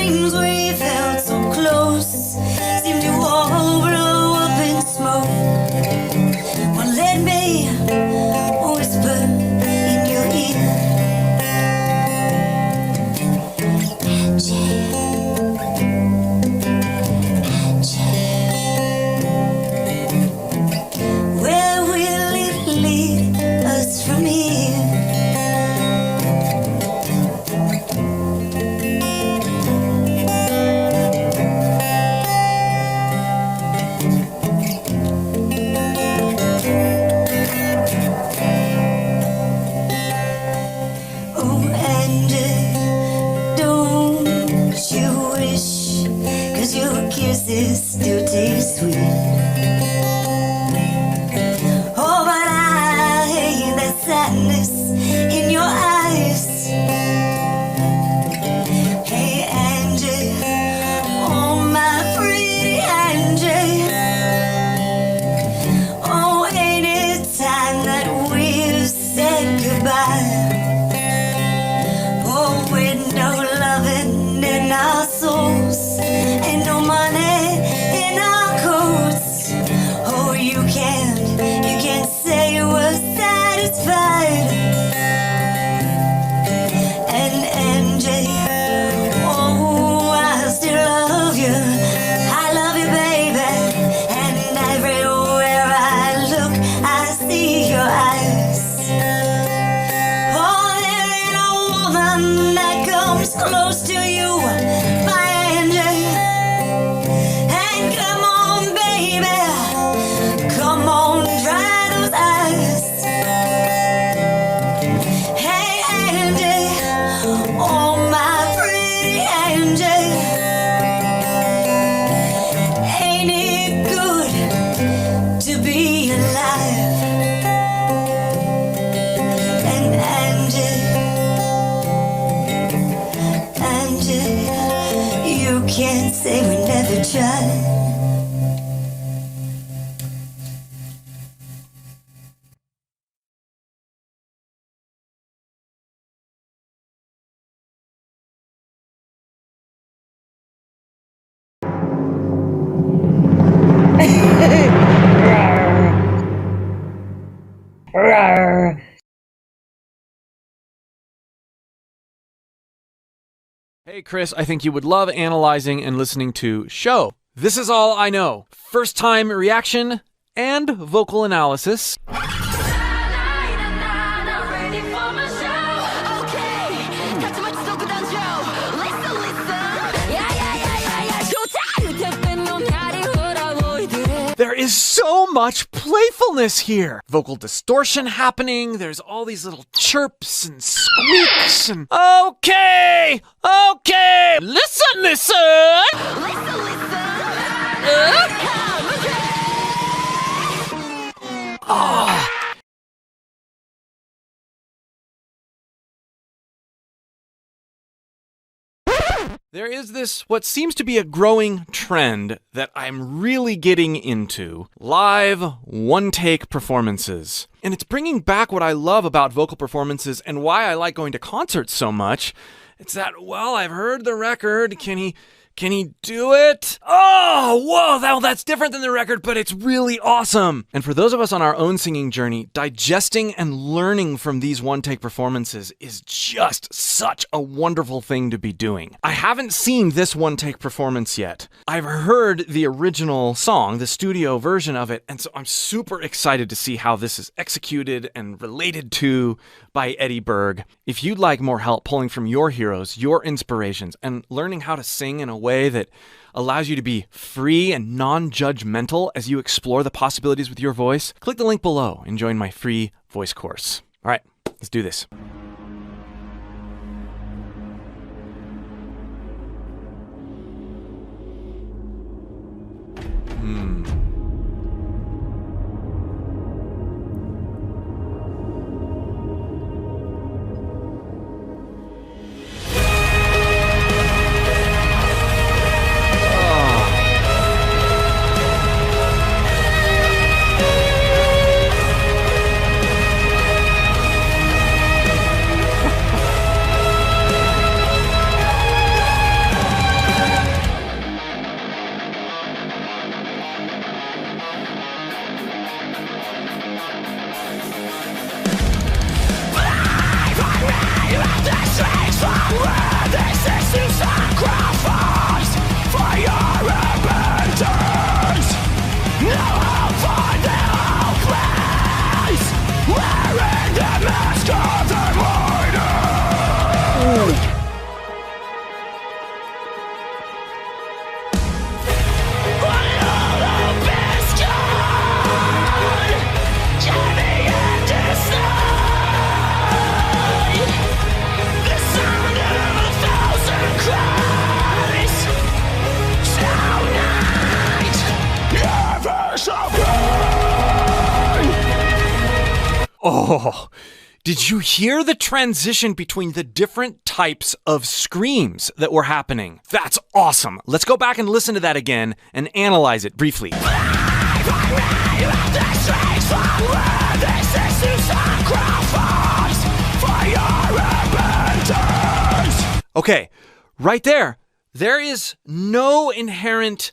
dreams we felt so close seem to all blow up in smoke. Well, let me whisper in your ear. Where will it lead us from here? Oh, and don't you wish, 'cause your kisses still taste sweet. Oh, but I hate that sadness in your eyes. Hey, Angie, oh, my pretty Angie. Oh, ain't it time that we've said goodbye? Oh, with no loving in our souls and no money in our coats. Oh, you can't say you were satisfied. And Angie, oh, I still love you. I love you, baby. And everywhere I look, I see your eyes. Oh, there ain't a woman that comes close to you, my Angie. And come on, baby, come on, dry those eyes. Hey, Angie, oh, my pretty Angie. Ain't it good to be alive? And Angie, you can't say we never tried. Hey, Chris, I think you would love analyzing and listening to Show. This is all I know. First time reaction and vocal analysis. There is so much playfulness here. Vocal distortion happening. There's all these little chirps and squeaks and... Okay! Listen! Oh. There is this, what seems to be a growing trend that I'm really getting into, live one-take performances. And it's bringing back what I love about vocal performances and why I like going to concerts so much. It's that, well, I've heard the record, can he do it? Oh, whoa, that's different than the record, but it's really awesome. And for those of us on our own singing journey, digesting and learning from these one-take performances is just such a wonderful thing to be doing. I haven't seen this one-take performance yet. I've heard the original song, the studio version of it, and so I'm super excited to see how this is executed and related to by Eddie Berg. If you'd like more help pulling from your heroes, your inspirations, and learning how to sing in a way that allows you to be free and non-judgmental as you explore the possibilities with your voice, click the link below and join my free voice course. All right, let's do this. Oh, did you hear the transition between the different types of screams that were happening? That's awesome. Let's go back and listen to that again and analyze it briefly. Okay, right there. There is no inherent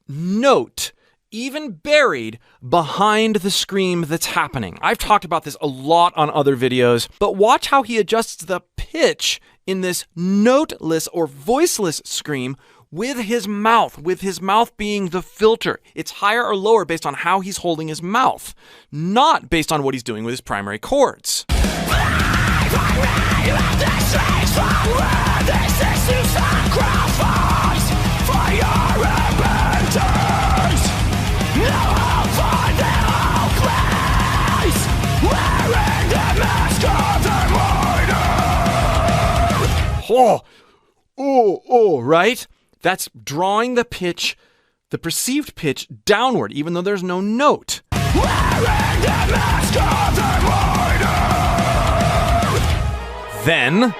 note even buried behind the scream that's happening. I've talked about this a lot on other videos, but watch how he adjusts the pitch in this noteless or voiceless scream with his mouth being the filter. It's higher or lower based on how he's holding his mouth, not based on what he's doing with his primary chords. Right? That's drawing the pitch, the perceived pitch, downward, even though there's no note. Then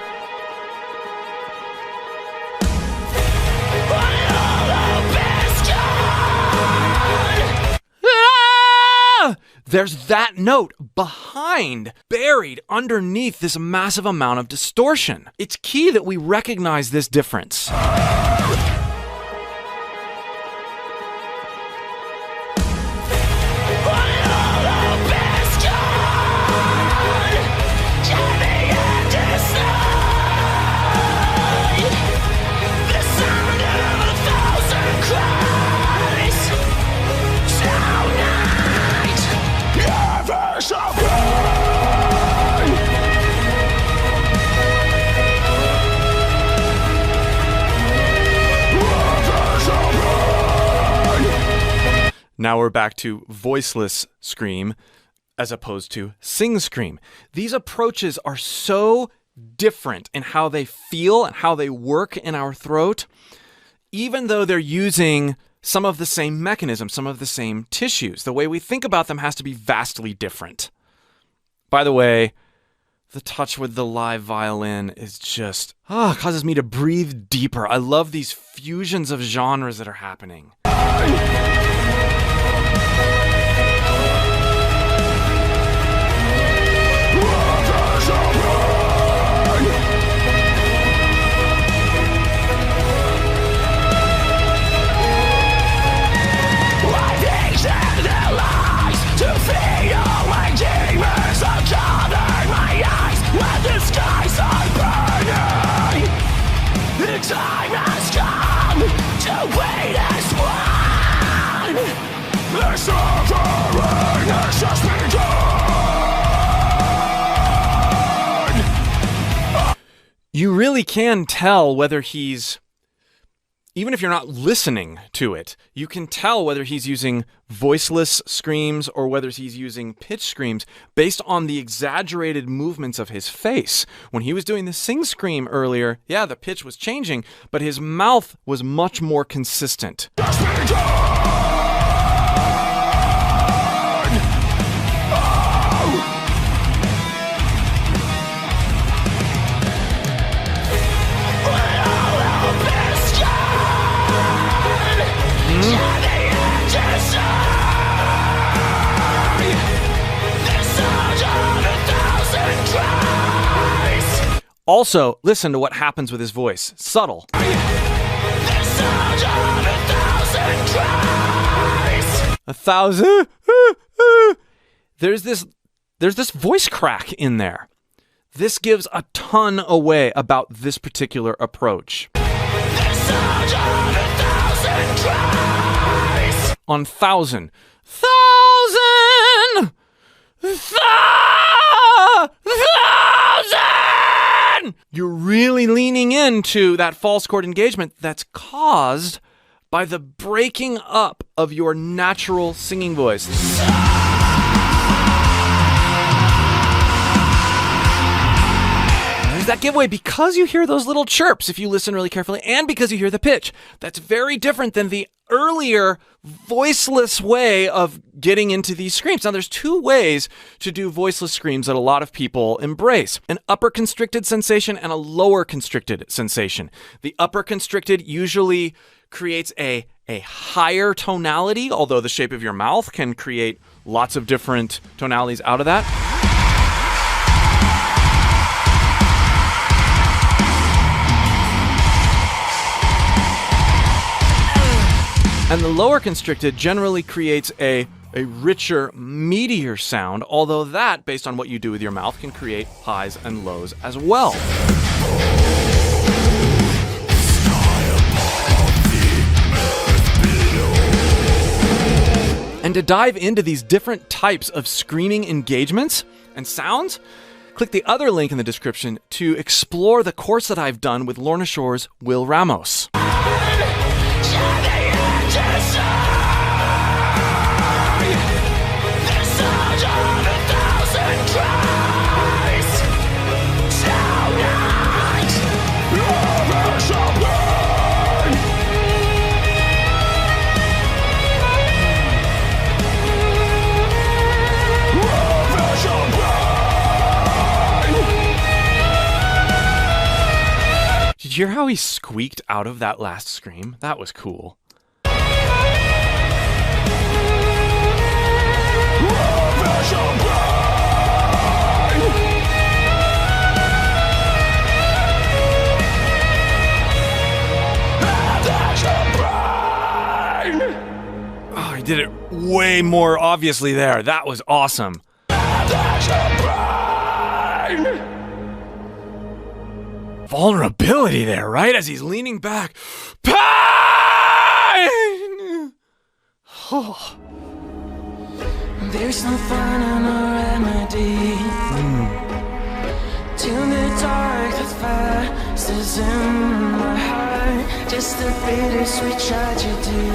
there's that note behind, buried underneath this massive amount of distortion. It's key that we recognize this difference. Now we're back to voiceless scream as opposed to sing scream. These approaches are so different in how they feel and how they work in our throat, even though they're using some of the same mechanisms, some of the same tissues. The way we think about them has to be vastly different. By the way, the touch with the live violin is just, causes me to breathe deeper. I love these fusions of genres that are happening. Time has come to wait as one. The suffering has just begun. You really can tell whether he's, even if you're not listening to it, you can tell whether he's using voiceless screams or whether he's using pitch screams based on the exaggerated movements of his face. When he was doing the sing scream earlier, yeah, the pitch was changing, but his mouth was much more consistent. Also, listen to what happens with his voice. Subtle. A thousand. There's this voice crack in there. This gives a ton away about this particular approach. On thousand. Thousand! Thousand! You're really leaning into that false chord engagement that's caused by the breaking up of your natural singing voice. There's that giveaway because you hear those little chirps if you listen really carefully, and because you hear the pitch. That's very different than the earlier voiceless way of getting into these screams. Now, there's two ways to do voiceless screams that a lot of people embrace: an upper constricted sensation and a lower constricted sensation. The upper constricted usually creates a higher tonality, although the shape of your mouth can create lots of different tonalities out of that. And the lower constricted generally creates a richer, meatier sound, although that, based on what you do with your mouth, can create highs and lows as well. And to dive into these different types of screaming engagements and sounds, click the other link in the description to explore the course that I've done with Lorna Shore's Will Ramos. Did you hear how he squeaked out of that last scream? That was cool. Oh, he did it way more obviously there. That was awesome. Vulnerability there, right? As he's leaning back. Pain! Oh. There's no final remedy to the dark that fastens in my heart. Just a bittersweet tragedy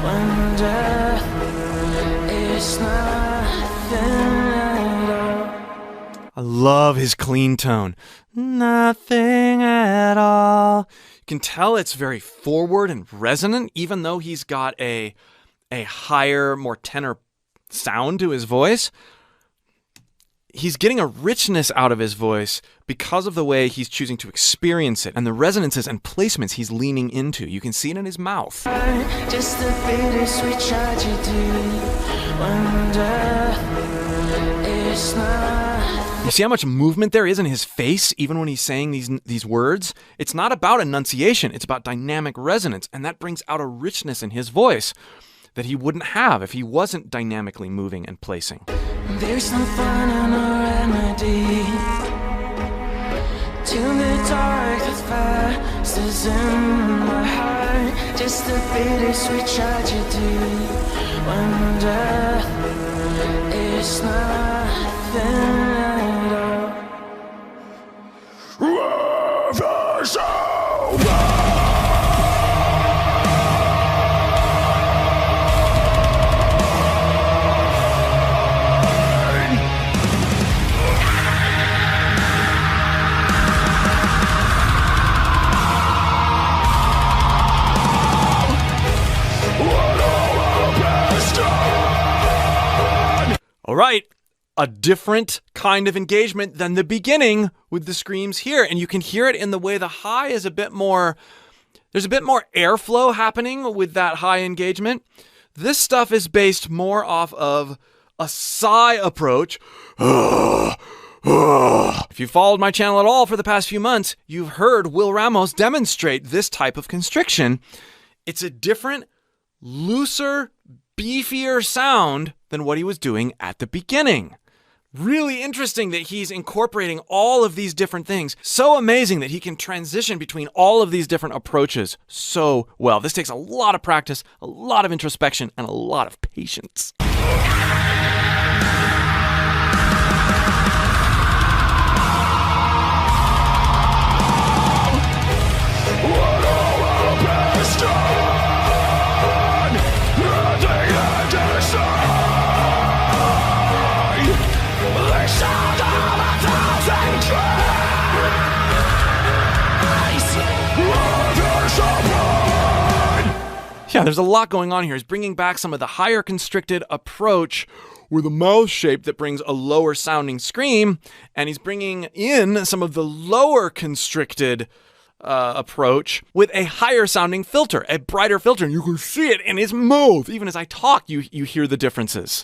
when death is nothing at all. I love his clean tone. Nothing at all. You can tell it's very forward and resonant, even though he's got a higher, more tenor sound to his voice. He's getting a richness out of his voice because of the way he's choosing to experience it and the resonances and placements he's leaning into. You can see it in his mouth. Just a bittersweet tragedy when death is nothing. You see how much movement there is in his face, even when he's saying these words? It's not about enunciation, it's about dynamic resonance, and that brings out a richness in his voice that he wouldn't have if he wasn't dynamically moving and placing. There's no final remedy to the dark that fastens in my heart. Just a bittersweet tragedy when death is nothing. All right, a different kind of engagement than the beginning with the screams here. And you can hear it in the way the high is a bit more, there's a bit more airflow happening with that high engagement. This stuff is based more off of a sigh approach. If you followed my channel at all for the past few months, you've heard Will Ramos demonstrate this type of constriction. It's a different, looser, beefier sound than what he was doing at the beginning. Really interesting that he's incorporating all of these different things. So amazing that he can transition between all of these different approaches so well. This takes a lot of practice, a lot of introspection, and a lot of patience. Yeah, there's a lot going on here. He's bringing back some of the higher constricted approach with a mouth shape that brings a lower sounding scream, and he's bringing in some of the lower constricted approach with a higher sounding filter, a brighter filter, and you can see it in his mouth. Even as I talk, you hear the differences.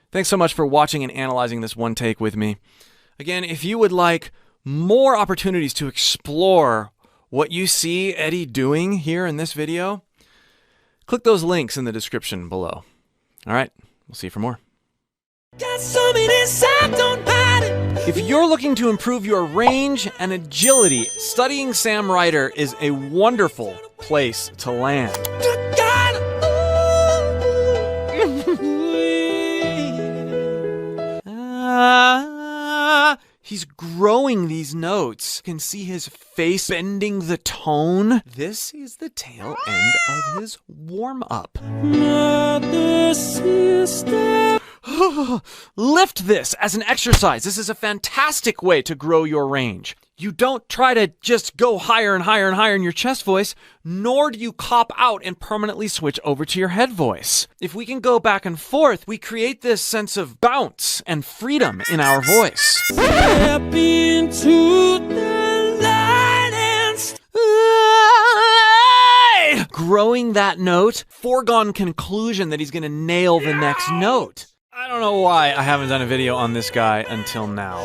Thanks so much for watching and analyzing this one take with me. Again, if you would like more opportunities to explore what you see Eddie doing here in this video, click those links in the description below. All right, we'll see you for more. If you're looking to improve your range and agility, studying Sam Ryder is a wonderful place to land. He's growing these notes. You can see his face bending the tone. This is the tail end of his warm-up. Lift this as an exercise. This is a fantastic way to grow your range. You don't try to just go higher and higher and higher in your chest voice, nor do you cop out and permanently switch over to your head voice. If we can go back and forth, we create this sense of bounce and freedom in our voice. Step into the light and growing that note, foregone conclusion that he's going to nail the next note. I don't know why I haven't done a video on this guy until now.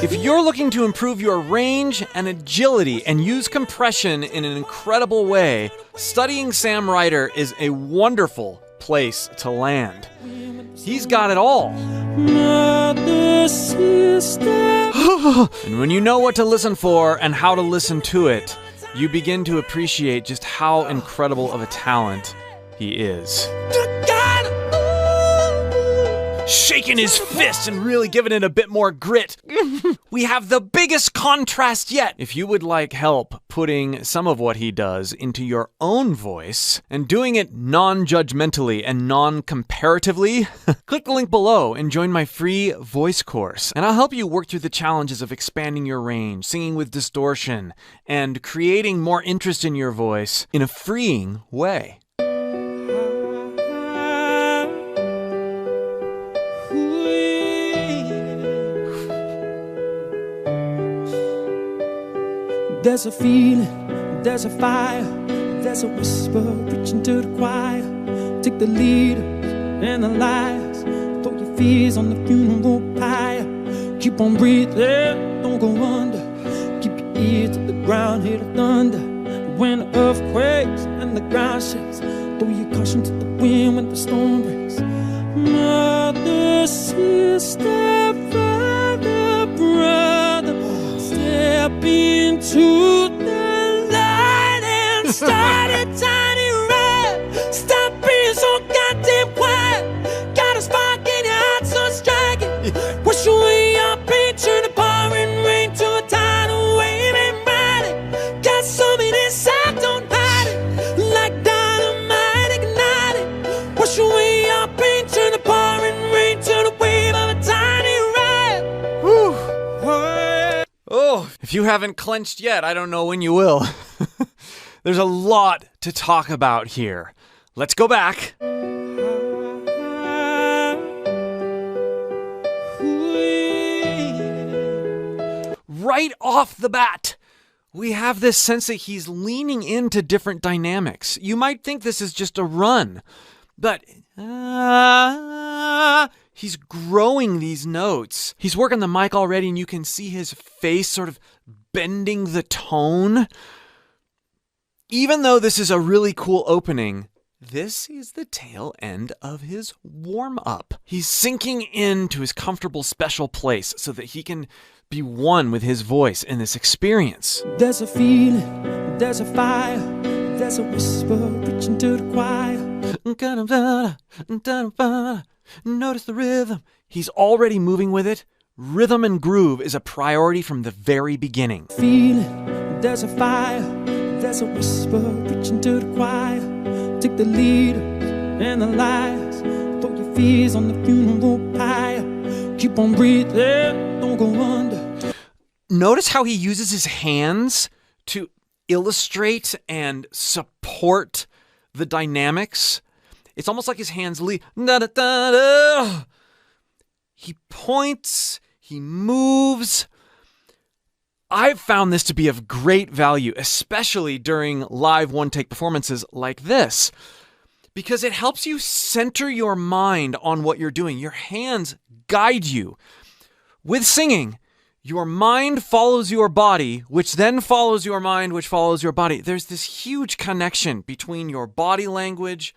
If you're looking to improve your range and agility and use compression in an incredible way, studying Sam Ryder is a wonderful place to land. He's got it all. And when you know what to listen for and how to listen to it, you begin to appreciate just how incredible of a talent he is. Shaking his fist and really giving it a bit more grit. We have the biggest contrast yet. If you would like help putting some of what he does into your own voice and doing it non-judgmentally and non-comparatively, click the link below and join my free voice course. And I'll help you work through the challenges of expanding your range, singing with distortion, and creating more interest in your voice in a freeing way. There's a feeling, there's a fire, there's a whisper reaching to the choir. Take the leaders and the liars, throw your fears on the funeral pyre. Keep on breathing, don't go under. Keep your ear to the ground, hear the thunder. When the earth quakes and the ground shakes, throw your caution to the wind when the storm breaks. Mother, sister, brother, brother, step into the light and start a tiny ride. Stop being so goddamn quiet. Got a spark in your heart so striking. Wash away your pain, turn the pouring rain to a tidal wave and ride it. Got something inside, don't hide it. Like dynamite, ignite it. Wash away your pain, turn the pouring rain to the wave of a tiny ride. Whew. Oh, if you haven't clenched yet, I don't know when you will. There's a lot to talk about here. Let's go back. Right off the bat, we have this sense that he's leaning into different dynamics. You might think this is just a run, but he's growing these notes. He's working the mic already, and you can see his face sort of bending the tone. Even though this is a really cool opening, this is the tail end of his warm-up. He's sinking into his comfortable special place so that he can be one with his voice in this experience. There's a feeling, there's a fire, there's a whisper reaching to the choir. Notice the rhythm. He's already moving with it. Rhythm and groove is a priority from the very beginning. Feeling, there's a fire, there's a whisper reaching to the choir. Take the lead and the lies. Throw your fears on the funeral pyre. Keep on breathing, don't go under. Notice how he uses his hands to illustrate and support the dynamics. It's almost like his hands lead. He points, he moves. I've found this to be of great value, especially during live one-take performances like this, because it helps you center your mind on what you're doing. Your hands guide you. With singing, your mind follows your body, which then follows your mind, which follows your body. There's this huge connection between your body language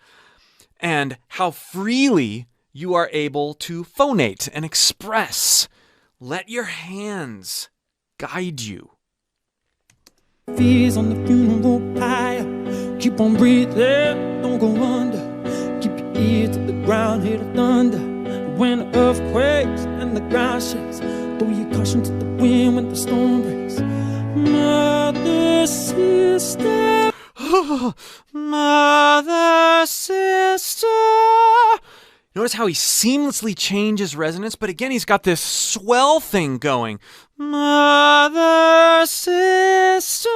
and how freely you are able to phonate and express. Let your hands guide you. Fears on the funeral pyre. Keep on breathing, don't go under. Keep your ear to the ground, hear the thunder. When the earth quakes and the ground shakes, throw your caution to the wind when the storm breaks. Mother, sister. Mother, sister. Notice how he seamlessly changes resonance, but again, he's got this swell thing going. Mother, sister.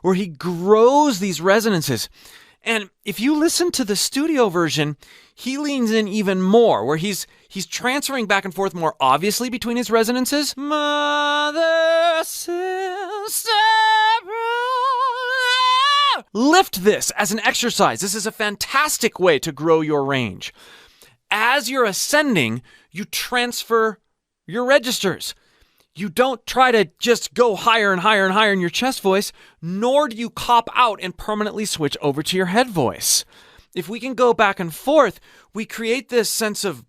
Where he grows these resonances. And if you listen to the studio version, he leans in even more, where he's transferring back and forth more obviously between his resonances. Mother, sister, brother. Lift this as an exercise. This is a fantastic way to grow your range. As you're ascending, you transfer your registers. You don't try to just go higher and higher and higher in your chest voice, nor do you cop out and permanently switch over to your head voice. If we can go back and forth, we create this sense of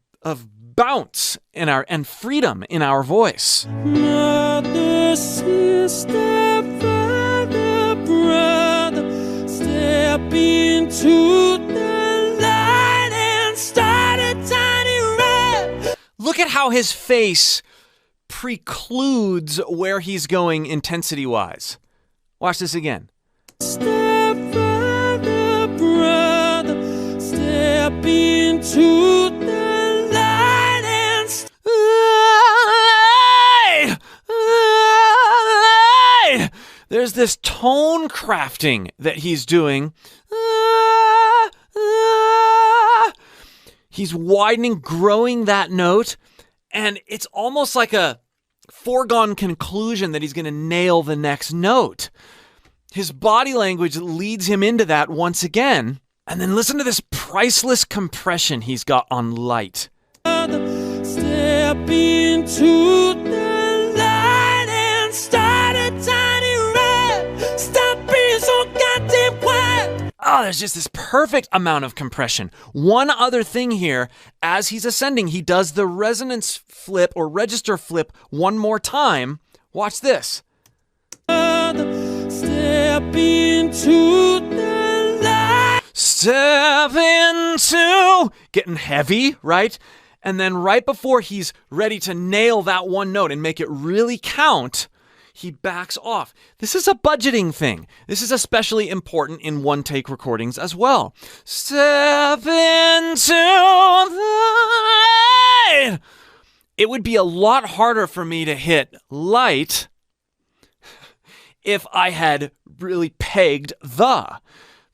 bounce in and freedom in our voice. Mother, sister, father, brother, step into the light and start a tiny rap. Look at how his face precludes where he's going intensity-wise. Watch this again. Step, father, brother, step into the light and There's this tone crafting that he's doing. He's widening, growing that note, and it's almost like a foregone conclusion that he's going to nail the next note. His body language leads him into that once again. And then listen to this priceless compression he's got on light. step into the light and start a tiny rap. Stop being so goddamn quiet. Oh, there's just this perfect amount of compression. One other thing here, as he's ascending, he does the resonance flip or register flip one more time. Watch this. Step into the light. Step into, getting heavy, right? And then right before he's ready to nail that one note and make it really count, he backs off. This is a budgeting thing. This is especially important in one-take recordings as well. Step into the light. It would be a lot harder for me to hit light if I had really pegged the.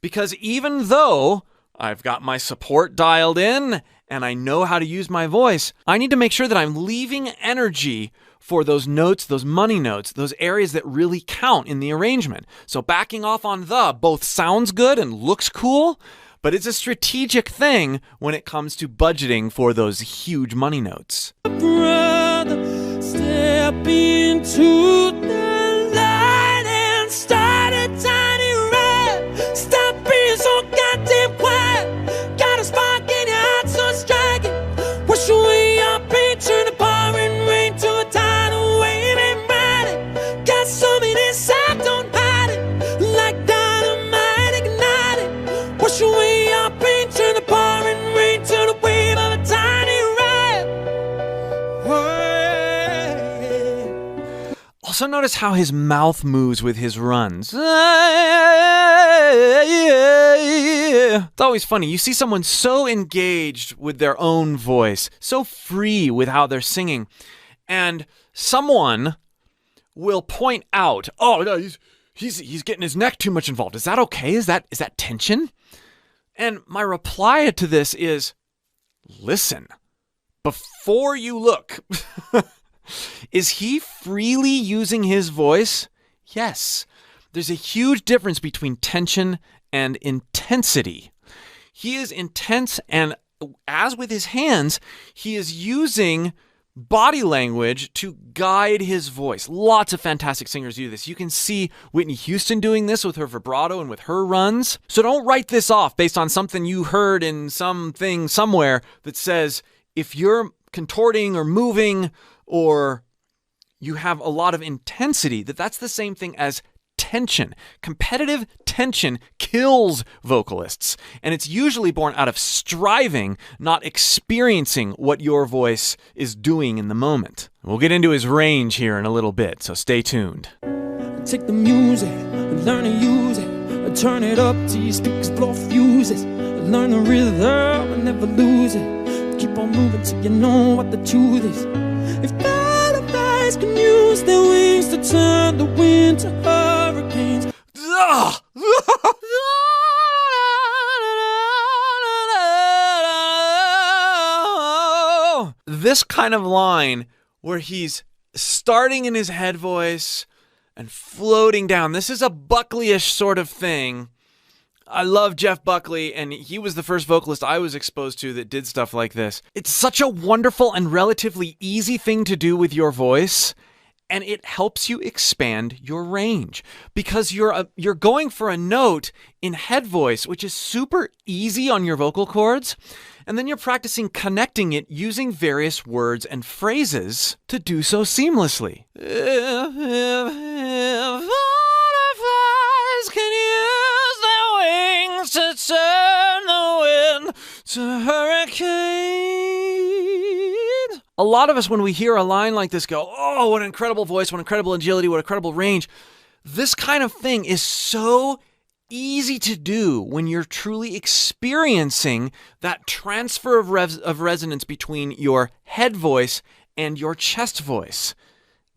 Because even though I've got my support dialed in and I know how to use my voice, I need to make sure that I'm leaving energy for those notes, those money notes, those areas that really count in the arrangement. So backing off on the both sounds good and looks cool, but it's a strategic thing when it comes to budgeting for those huge money notes. Brother, step into the light and start a tiny rap. Stop being so goddamn quiet. Got a spark in your heart so striking. Wash away your pain, turn the pouring rain to a tidal wave and ride it. Got something inside, don't hide it. Like dynamite ignited. Wash away your pain, turn the pouring rain to the wave of a tiny rap. Oh, yeah. Also, Also notice how his mouth moves with his runs. It's always funny. You see someone so engaged with their own voice, so free with how they're singing, and someone will point out, oh, no, he's getting his neck too much involved. Is that okay? Is that tension? And my reply to this is, listen, before you look, is he freely using his voice? Yes. There's a huge difference between tension and intensity. He is intense, and as with his hands, he is using body language to guide his voice. Lots of fantastic singers do this. You can see Whitney Houston doing this with her vibrato and with her runs. So don't write this off based on something you heard in something somewhere that says if you're contorting or moving or you have a lot of intensity, that's the same thing as tension. Competitive tension kills vocalists, and it's usually born out of striving, not experiencing what your voice is doing in the moment. We'll get into his range here in a little bit, so stay tuned. Take the music, learn to use it, turn it up till your speakers blow fuses, learn the rhythm and never lose it, keep on moving till you know what the truth is. If butterflies can use their wings to turn the wind to hurricanes. This kind of line where he's starting in his head voice and floating down. This is a Buckley-ish sort of thing. I love Jeff Buckley, and he was the first vocalist I was exposed to that did stuff like this. It's such a wonderful and relatively easy thing to do with your voice, and it helps you expand your range because you're going for a note in head voice, which is super easy on your vocal cords, and then you're practicing connecting it using various words and phrases to do so seamlessly. If butterflies can use their wings to turn the wind to hurricanes. A lot of us, when we hear a line like this, go, oh, what an incredible voice, what incredible agility, what incredible range. This kind of thing is so easy to do when you're truly experiencing that transfer of resonance between your head voice and your chest voice.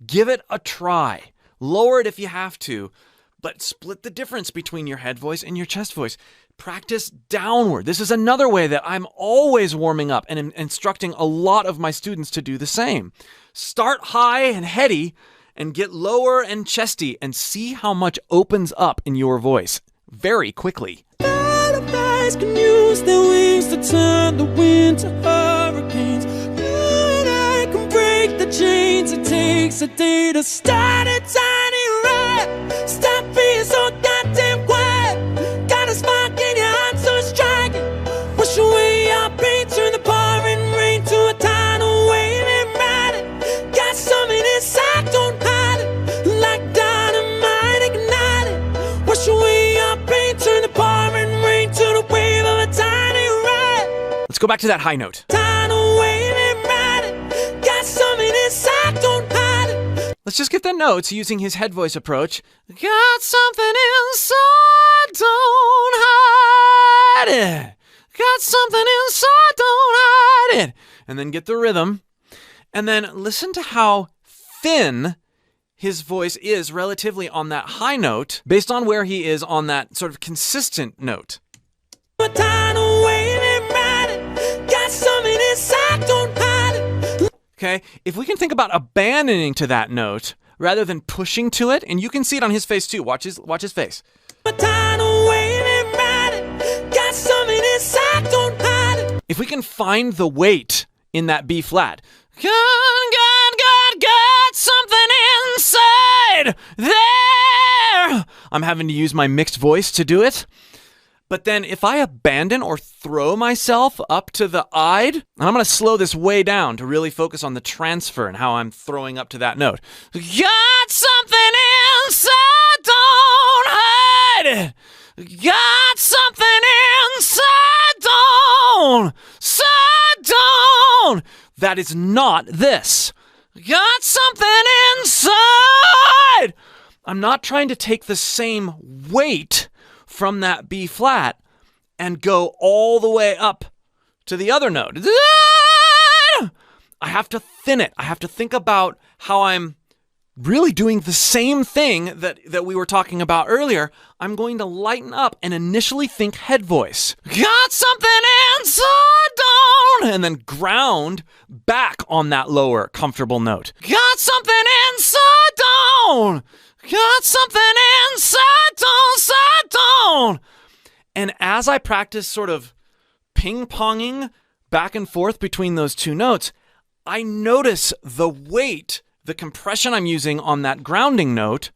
Give it a try. Lower it if you have to, but split the difference between your head voice and your chest voice. Practice downward. This is another way that I'm always warming up and instructing a lot of my students to do the same. Start high and heady and get lower and chesty and see how much opens up in your voice very quickly. Butterflies can use their wings to turn the wind to hurricanes. You and I can break the chains. It takes a day to start a tiny riot. Stop being so goddamn quiet. Got a spark in your heart so striking. Wash away your pain, turn the pouring rain to a tidal wave and ride it. Got something inside, don't hide it. Like dynamite, ignite it. Wash away your pain, turn the pouring rain to the wave of a tiny ride. Let's go back to that high note. Tidal wave and ride it. Got something inside, don't hide it. Let's just get the notes using his head voice approach. Got something inside, don't hide it. Got something inside, don't hide it. And then get the rhythm. And then listen to how thin his voice is relatively on that high note based on where he is on that sort of consistent note. Okay, if we can think about abandoning to that note rather than pushing to it, and you can see it on his face too. Watch his face. If we can find the weight in that B flat. God, something inside there. I'm having to use my mixed voice to do it. But then if I abandon or throw myself up to the ide, and I'm going to slow this way down to really focus on the transfer and how I'm throwing up to that note. Got something inside, don't hide it. Got something inside, don't. That is not this. got something inside. I'm not trying to take the same weight from that B flat and go all the way up to the other note. I have to thin it. I have to think about how I'm really doing the same thing that we were talking about earlier. I'm going to lighten up and initially think head voice. Got something inside down, and then ground back on that lower comfortable note. Got something inside down. Got something inside down, side down. And as I practice sort of ping-ponging back and forth between those two notes, I notice the weight, the compression I'm using on that grounding note,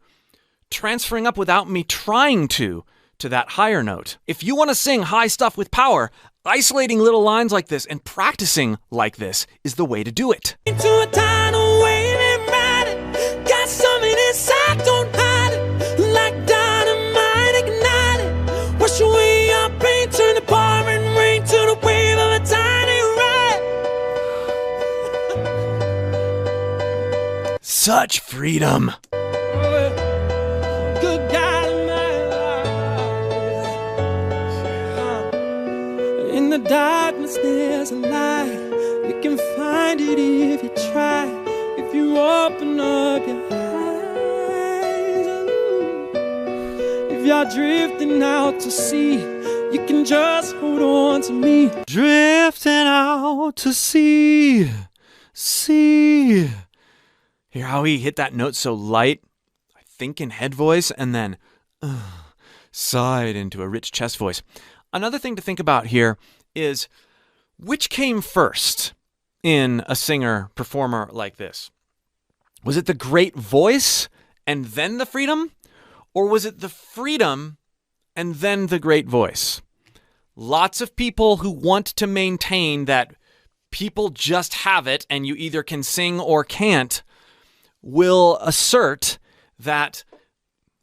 transferring up without me trying to that higher note. If you want to sing high stuff with power, isolating little lines like this and practicing like this is the way to do it. Into a tidal wave and ride it. Got something inside, don't hide it. Like dynamite, ignite it. Wash away our pain, turn the pouring rain to the wave of a tiny ride. Such freedom. Good God in my life. In the darkness there's a light. You can find it if you try. If you open up your eyes. If you're drifting out to sea, you can just hold on to me. Drifting out to sea. Hear how he hit that note so light? I think in head voice and then sighed into a rich chest voice. Another thing to think about here is which came first in a singer-performer like this? Was it the great voice and then the freedom? Or was it the freedom and then the great voice? Lots of people who want to maintain that people just have it and you either can sing or can't will assert that,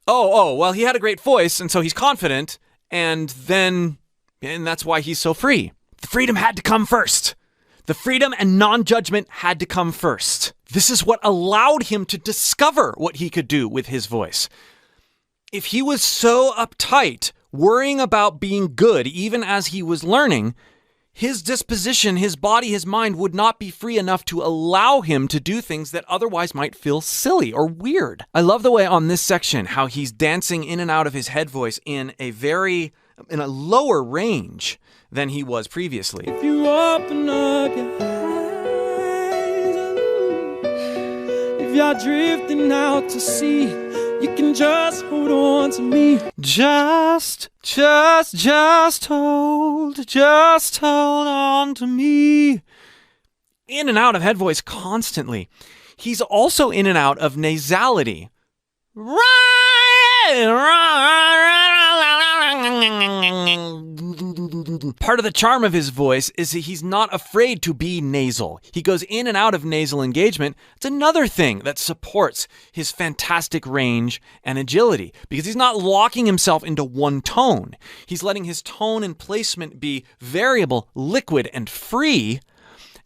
well, he had a great voice and so he's confident and that's why he's so free. The freedom had to come first. The freedom and non-judgment had to come first. This is what allowed him to discover what he could do with his voice. If he was so uptight, worrying about being good even as he was learning, his disposition, his body, his mind would not be free enough to allow him to do things that otherwise might feel silly or weird. I love the way on this section how he's dancing in and out of his head voice in a lower range than he was previously. If you open up your eyes, if you're drifting out to sea, you can just hold on to me. Just hold on to me. In and out of head voice constantly. He's also in and out of nasality. Part of the charm of his voice is that he's not afraid to be nasal. He goes in and out of nasal engagement. It's another thing that supports his fantastic range and agility because he's not locking himself into one tone. He's letting his tone and placement be variable, liquid, and free,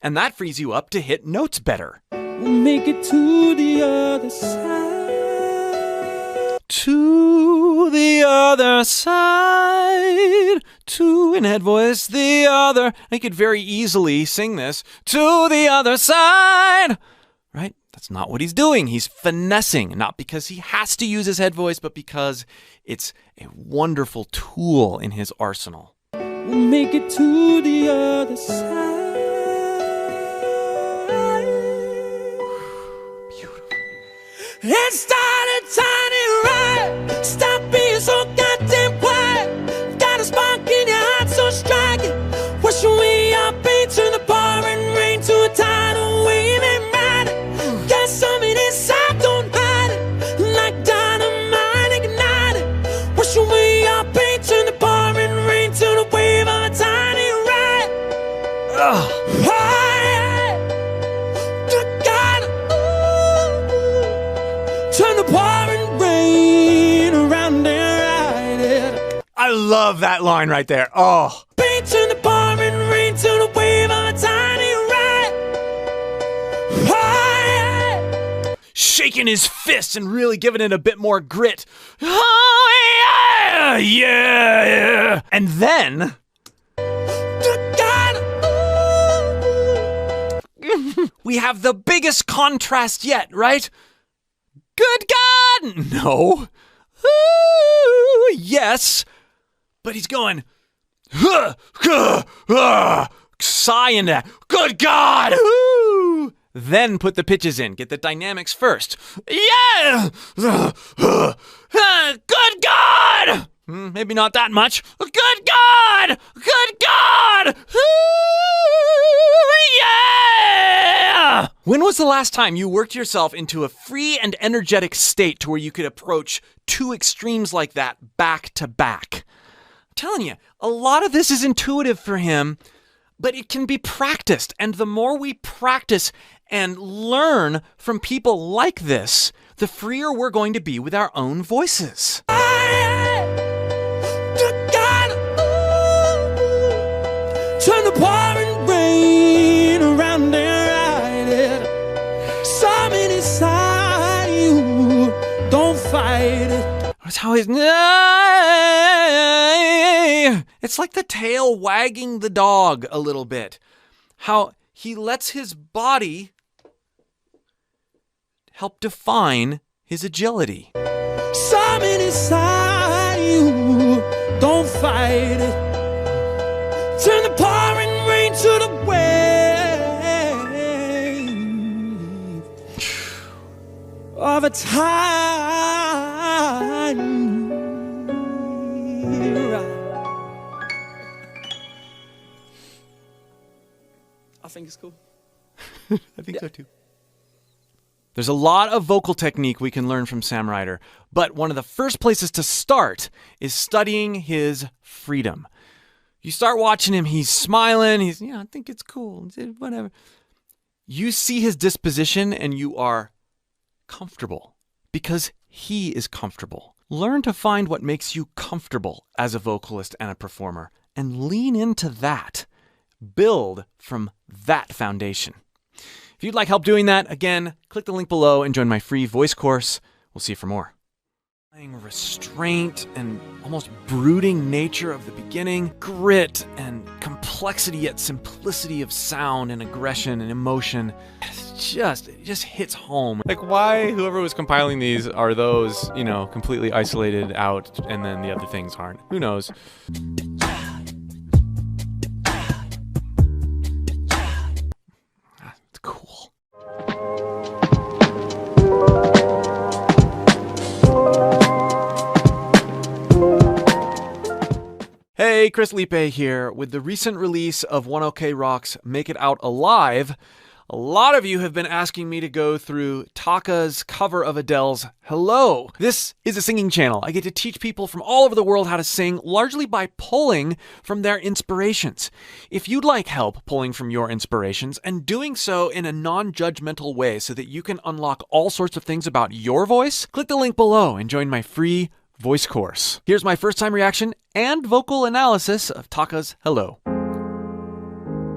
and that frees you up to hit notes better. We'll make it to the other side. To the other side. To, in head voice, the other. I could very easily sing this. To the other side. Right? That's not what he's doing. He's finessing, not because he has to use his head voice, but because it's a wonderful tool in his arsenal. We'll make it to the other side. And start a tiny ride. Stop being so goddamn quiet. Got a spark in your heart so striking. Wash away our pain, turn the pouring rain to a tidal wave and ride it. Got something inside, don't hide it. Like dynamite, ignite it. Wash away our pain, turn the pouring rain to the wave of a tiny ride. Turn the pouring rain around and ride it. I love that line right there. Oh. Turn the pouring rain to the wave of a tiny ride. shaking his fist and really giving it a bit more grit. Oh, yeah, yeah. And then... we have the biggest contrast yet, right? Good God! No. Ooh, yes. But he's going... sighing that. Good God! Ooh. Then put the pitches in. Get the dynamics first. Yeah! Good God! Maybe not that much. Good God! Good God! Yeah! When was the last time you worked yourself into a free and energetic state to where you could approach two extremes like that back to back? I'm telling you, a lot of this is intuitive for him, but it can be practiced. And the more we practice and learn from people like this, the freer we're going to be with our own voices. Turn the pouring rain around and ride it. Something inside you, don't fight it. That's how he's... It's like the tail wagging the dog a little bit. How he lets his body help define his agility. Something inside you, don't fight it. Turn the pouring rain to the wave of a time. I think it's cool. I think so too. There's a lot of vocal technique we can learn from Sam Ryder, but one of the first places to start is studying his freedom. You start watching him, he's smiling, he's, I think it's cool, whatever. You see his disposition and you are comfortable because he is comfortable. Learn to find what makes you comfortable as a vocalist and a performer and lean into that. Build from that foundation. If you'd like help doing that, again, click the link below and join my free voice course. We'll see you for more. Restraint and almost brooding nature of the beginning, grit and complexity yet simplicity of sound and aggression and emotion. It just hits home. Like, why whoever was compiling these are those, completely isolated out and then the other things aren't? Who knows? It's cool. Hey, Chris Liepe here. With the recent release of One OK Rock's Make It Out Alive, a lot of you have been asking me to go through Taka's cover of Adele's Hello. This is a singing channel. I get to teach people from all over the world how to sing, largely by pulling from their inspirations. If you'd like help pulling from your inspirations and doing so in a non-judgmental way so that you can unlock all sorts of things about your voice, click the link below and join my free voice course. Here's my first time reaction and vocal analysis of Taka's Hello.